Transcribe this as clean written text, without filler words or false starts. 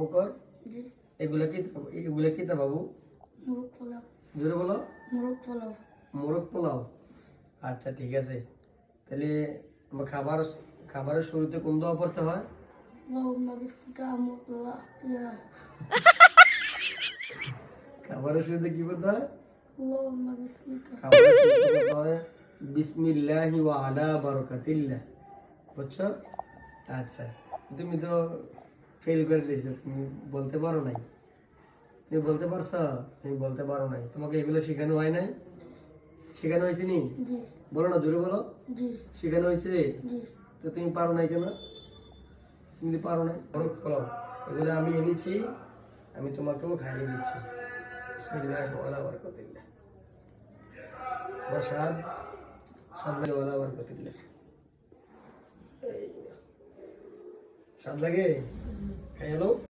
আবু বকর এগুলা কি তা বাবু? মোরগ পোলাও। জোরে বলো। মোরগ পোলাও। মোরগ পোলাও। আচ্ছা ঠিক আছে, তাহলে আমার খাবারের শুরুতে কোন দোয়া পড়তে হয়? আল্লাহুম্মা বিসমিকা আমুতুল্লাহ ইয়া। খাবারের শুরুতে কি পড়তে হয়? আল্লাহুম্মা বিসমিকা। খাবারের শুরুতে পড়তে হয় বিসমিল্লাহি ওয়া আলা বারাকাতিল্লাহ। বুঝছো? আচ্ছা, তুমি তো ফেল করে দিয়েছো, তুমি বলতে পারো নাই। তুমি বলতে পারছো? তুমি বলতে পারো নাই। তোমাকে এগুলো শেখানো হয় নাই? শেখানো হয়েছে নি? জি বলো না, জোরে বলো। জি শেখানো হয়েছে? জি। তো তুমি পারো নাই কেন? তুমি পারো নাই। মোরগ পোলাও এগুলো আমি এনেছি, আমি তোমাকেও খাইয়ে দিচ্ছি। বিসমিল্লাহি ওয়ালা বারাকাতিল্লাহ। খাবার স্বাদ লাগে, ওয়ালা বারাকাতিল্লাহ। স্বাদ লাগে? খাইয়ে নাও।